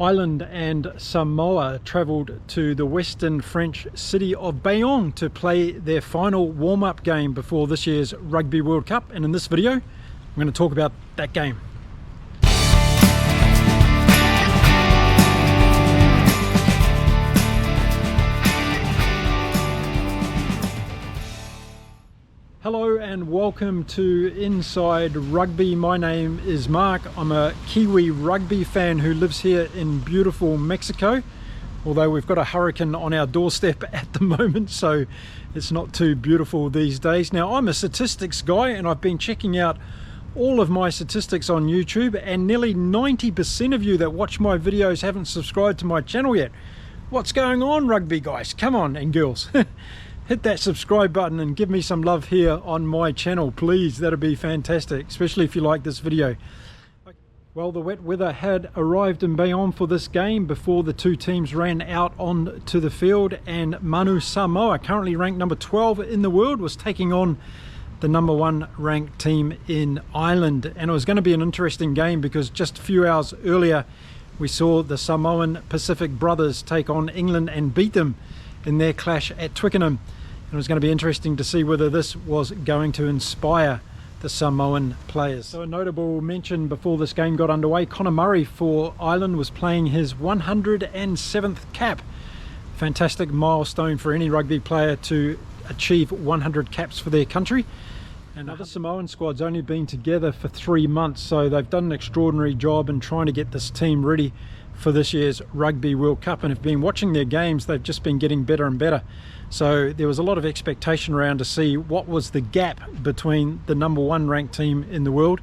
Ireland and Samoa travelled to the western French city of Bayonne to play their final warm-up game before this year's Rugby World Cup, and in this video I'm going to talk about that game. Hello and welcome to Inside Rugby. My name is Mark. I'm a Kiwi rugby fan who lives here in beautiful Mexico, although we've got a hurricane on our doorstep at the moment, so it's not too beautiful these days. Now, I'm a statistics guy and I've been checking out all of my statistics on YouTube, and nearly 90% of you that watch my videos haven't subscribed to my channel yet. What's going on, rugby guys? Come on, and girls. Hit that subscribe button and give me some love here on my channel, please. That'd be fantastic, especially if you like this video. Well, the wet weather had arrived in Bayonne for this game before the two teams ran out onto the field, and Manu Samoa, currently ranked number 12 in the world, was taking on the number 1 ranked team in Ireland. And it was going to be an interesting game because just a few hours earlier we saw the Samoan Pacific brothers take on England and beat them in their clash at Twickenham. It was going to be interesting to see whether this was going to inspire the Samoan players. So a notable mention before this game got underway: Conor Murray for Ireland was playing his 107th cap. Fantastic milestone for any rugby player to achieve 100 caps for their country. And the Samoan squad's only been together for 3 months, so they've done an extraordinary job in trying to get this team ready for this year's Rugby World Cup, and have been watching their games. They've just been getting better and better. So there was a lot of expectation around to see what was the gap between the number 1 ranked team in the world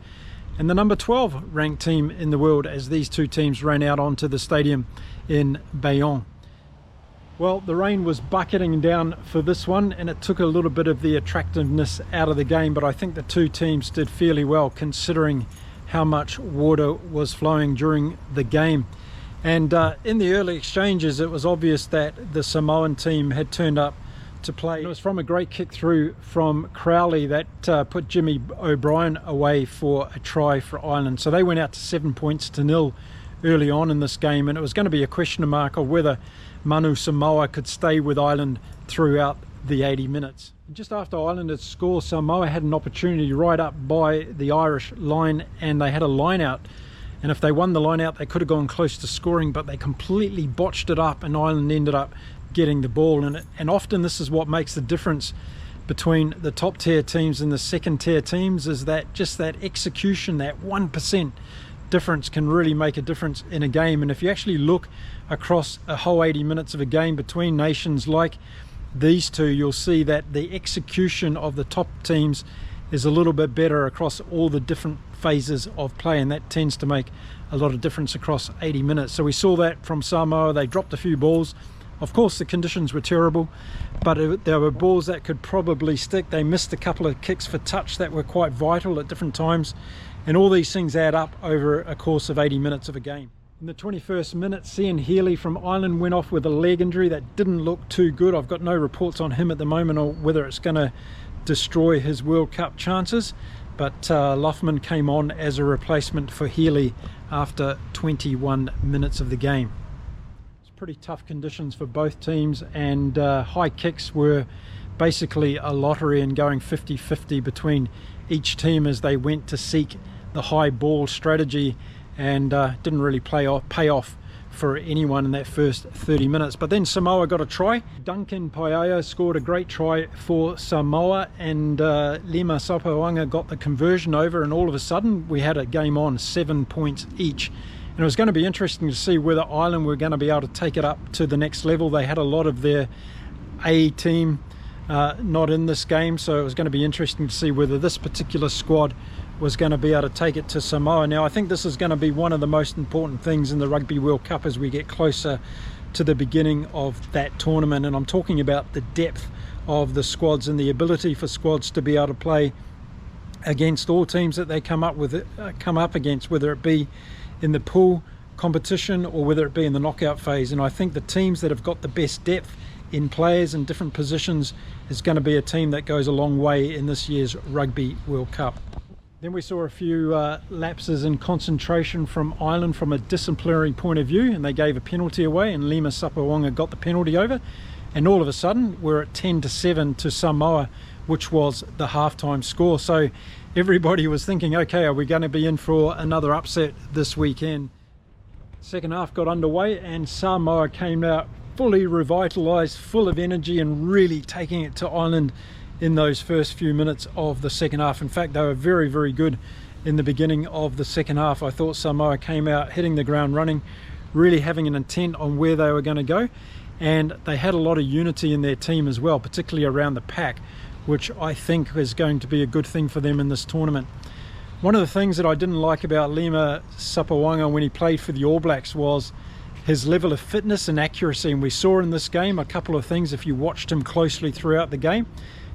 and the number 12 ranked team in the world as these two teams ran out onto the stadium in Bayonne. Well, the rain was bucketing down for this one, and it took a little bit of the attractiveness out of the game, but I think the two teams did fairly well considering how much water was flowing during the game. And in the early exchanges, it was obvious that the Samoan team had turned up to play. It was from a great kick through from Crowley that put Jimmy O'Brien away for a try for Ireland. So they went out to 7 points to 0 early on in this game, and it was going to be a question mark of whether Manu Samoa could stay with Ireland throughout the 80 minutes. Just after Ireland had scored, Samoa had an opportunity right up by the Irish line, and they had a line out. And if they won the line out, they could have gone close to scoring, but they completely botched it up, and Ireland ended up getting the ball. And often this is what makes the difference between the top tier teams and the second tier teams, is that just that execution, that 1% difference can really make a difference in a game. And if you actually look across a whole 80 minutes of a game between nations like these two, you'll see that the execution of the top teams is a little bit better across all the different phases of play, and that tends to make a lot of difference across 80 minutes. So we saw that from Samoa. They dropped a few balls. Of course, the conditions were terrible, but there were balls that could probably stick. They missed a couple of kicks for touch that were quite vital at different times, and all these things add up over a course of 80 minutes of a game. In the 21st minute, Cian Healy from Ireland went off with a leg injury that didn't look too good. I've got no reports on him at the moment or whether it's going to destroy his World Cup chances, but Loughman came on as a replacement for Healy after 21 minutes of the game. It's pretty tough conditions for both teams, and high kicks were basically a lottery and going 50-50 between each team as they went to seek the high ball strategy, and didn't really pay off for anyone in that first 30 minutes. But then Samoa got a try. Duncan Paiaia scored a great try for Samoa, and Lima Sopoaga got the conversion over, and all of a sudden we had a game on 7 points each. And it was going to be interesting to see whether Ireland were going to be able to take it up to the next level. They had a lot of their A team not in this game, so it was going to be interesting to see whether this particular squad was going to be able to take it to Samoa. Now, I think this is going to be one of the most important things in the Rugby World Cup as we get closer to the beginning of that tournament, and I'm talking about the depth of the squads and the ability for squads to be able to play against all teams that they come up against, whether it be in the pool competition or whether it be in the knockout phase. And I think the teams that have got the best depth in players in different positions is going to be a team that goes a long way in this year's Rugby World Cup. Then we saw a few lapses in concentration from Ireland from a disciplinary point of view, and they gave a penalty away, and Lima Sapawanga got the penalty over, and all of a sudden we're at 10-7 to Samoa, which was the halftime score. So everybody was thinking, okay, are we going to be in for another upset this weekend? Second half got underway and Samoa came out fully revitalized, full of energy, and really taking it to Ireland in those first few minutes of the second half. In fact, they were very, very good in the beginning of the second half. I thought Samoa came out hitting the ground running, really having an intent on where they were going to go, and they had a lot of unity in their team as well, particularly around the pack, which I think is going to be a good thing for them in this tournament. One of the things that I didn't like about Lima Sapawanga when he played for the All Blacks was his level of fitness and accuracy, and we saw in this game a couple of things if you watched him closely throughout the game.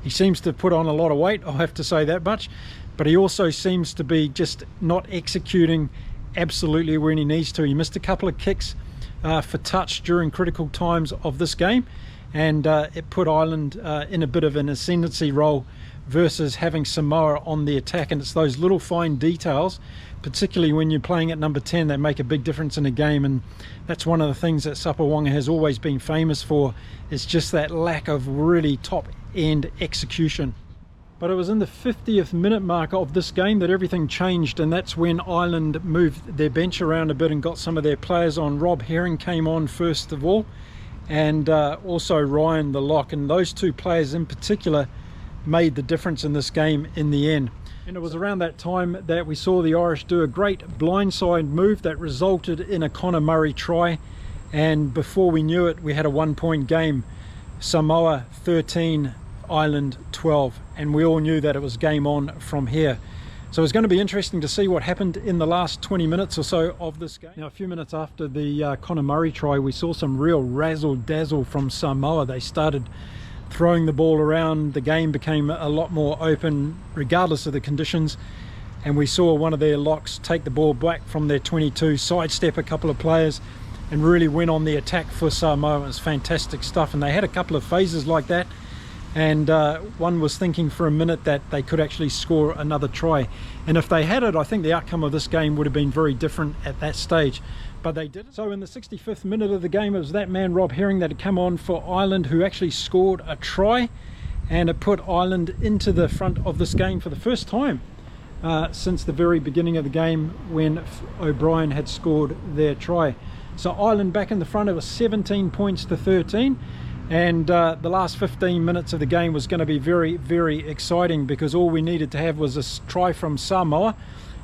He seems to put on a lot of weight, I'll have to say that much, but he also seems to be just not executing absolutely when he needs to. He missed a couple of kicks for touch during critical times of this game, and it put Ireland in a bit of an ascendancy role versus having Samoa on the attack. And it's those little fine details, particularly when you're playing at number 10, that make a big difference in a game. And that's one of the things that Sapawanga has always been famous for, is just that lack of really top end execution. But it was in the 50th minute mark of this game that everything changed, and that's when Ireland moved their bench around a bit and got some of their players on. Rob Herring came on first of all, and also Ryan the lock, and those two players in particular made the difference in this game in the end. And it was around that time that we saw the Irish do a great blindside move that resulted in a Conor Murray try, and before we knew it we had a 1-point game. Samoa 13, Ireland 12, and we all knew that it was game on from here. So it's going to be interesting to see what happened in the last 20 minutes or so of this game. Now, a few minutes after the Conor Murray try, we saw some real razzle-dazzle from Samoa. They started throwing the ball around. The game became a lot more open regardless of the conditions, and we saw one of their locks take the ball back from their 22, sidestep a couple of players, and really went on the attack for Samoa. It was fantastic stuff, and they had a couple of phases like that, and one was thinking for a minute that they could actually score another try, and if they had it, I think the outcome of this game would have been very different at that stage, but they didn't. So in the 65th minute of the game, it was that man Rob Herring that had come on for Ireland who actually scored a try, and it put Ireland into the front of this game for the first time since the very beginning of the game when O'Brien had scored their try. So Ireland back in the front. It was 17 points to 13, and the last 15 minutes of the game was going to be very, very exciting, because all we needed to have was a try from Samoa,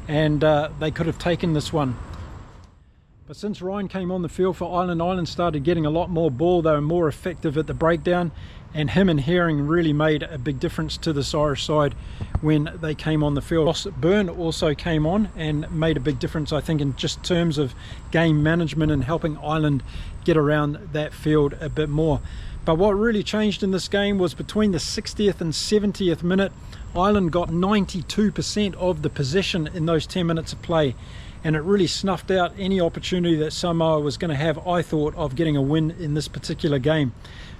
and they could have taken this one. But since Ryan came on the field for Ireland, Ireland started getting a lot more ball. They were more effective at the breakdown, and him and Herring really made a big difference to this Irish side when they came on the field. Ross Byrne also came on and made a big difference, I think, in just terms of game management and helping Ireland get around that field a bit more. But what really changed in this game was between the 60th and 70th minute, Ireland got 92% of the possession in those 10 minutes of play, and it really snuffed out any opportunity that Samoa was going to have, I thought, of getting a win in this particular game.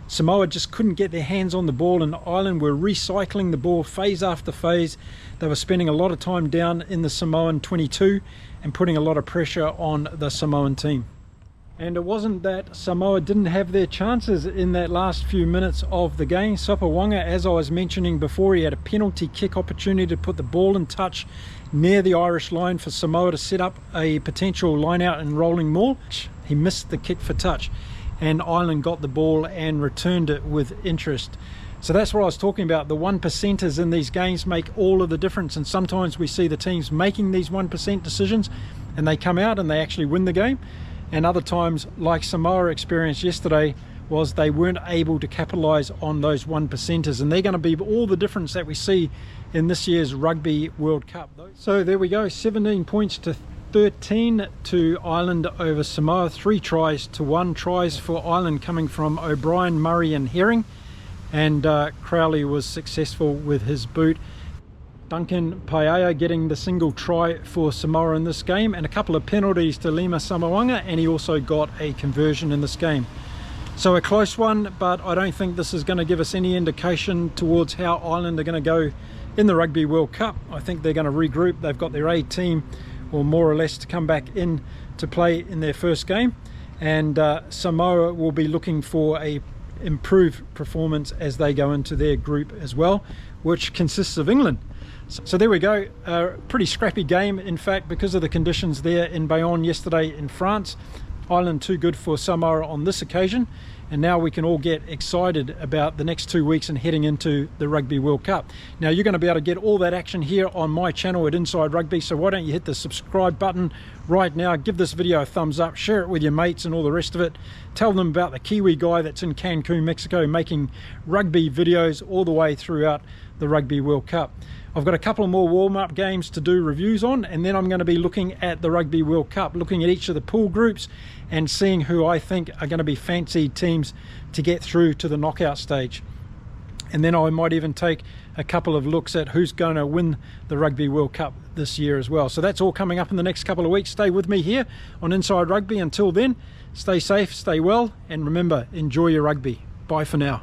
Samoa just couldn't get their hands on the ball, and Ireland were recycling the ball phase after phase. They were spending a lot of time down in the Samoan 22 and putting a lot of pressure on the Samoan team. And it wasn't that Samoa didn't have their chances in that last few minutes of the game. Sapawanga, as I was mentioning before, he had a penalty kick opportunity to put the ball in touch near the Irish line for Samoa to set up a potential line out and rolling maul. He missed the kick for touch, and Ireland got the ball and returned it with interest. So that's what I was talking about. The 1%ers in these games make all of the difference, and sometimes we see the teams making these 1% decisions and they come out and they actually win the game, and other times, like Samoa experienced yesterday, was they weren't able to capitalize on those 1%ers, and they're going to be all the difference that we see in this year's Rugby World Cup. So there we go, 17 points to 13 to Ireland over Samoa, 3 tries to 1. Tries for Ireland coming from O'Brien, Murray and Herring, and Crowley was successful with his boot. Duncan Paea getting the single try for Samoa in this game, and a couple of penalties to Lima Samawanga, and he also got a conversion in this game. So a close one, but I don't think this is going to give us any indication towards how Ireland are going to go in the Rugby World Cup. I think they're going to regroup. They've got their A team, or more or less, to come back in to play in their first game, and Samoa will be looking for a improved performance as they go into their group as well, which consists of England. So there we go, a pretty scrappy game, in fact, because of the conditions there in Bayonne yesterday in France. Ireland too good for Samoa on this occasion, and now we can all get excited about the next 2 weeks and heading into the Rugby World Cup. Now you're going to be able to get all that action here on my channel at Inside Rugby, so why don't you hit the subscribe button right now, give this video a thumbs up, share it with your mates and all the rest of it. Tell them about the Kiwi guy that's in Cancun, Mexico, making rugby videos all the way throughout the Rugby World Cup. I've got a couple more warm-up games to do reviews on, and then I'm going to be looking at the Rugby World Cup, looking at each of the pool groups and seeing who I think are going to be fancied teams to get through to the knockout stage. And then I might even take a couple of looks at who's going to win the Rugby World Cup this year as well. So that's all coming up in the next couple of weeks. Stay with me here on Inside Rugby. Until then, stay safe, stay well, and remember, enjoy your rugby. Bye for now.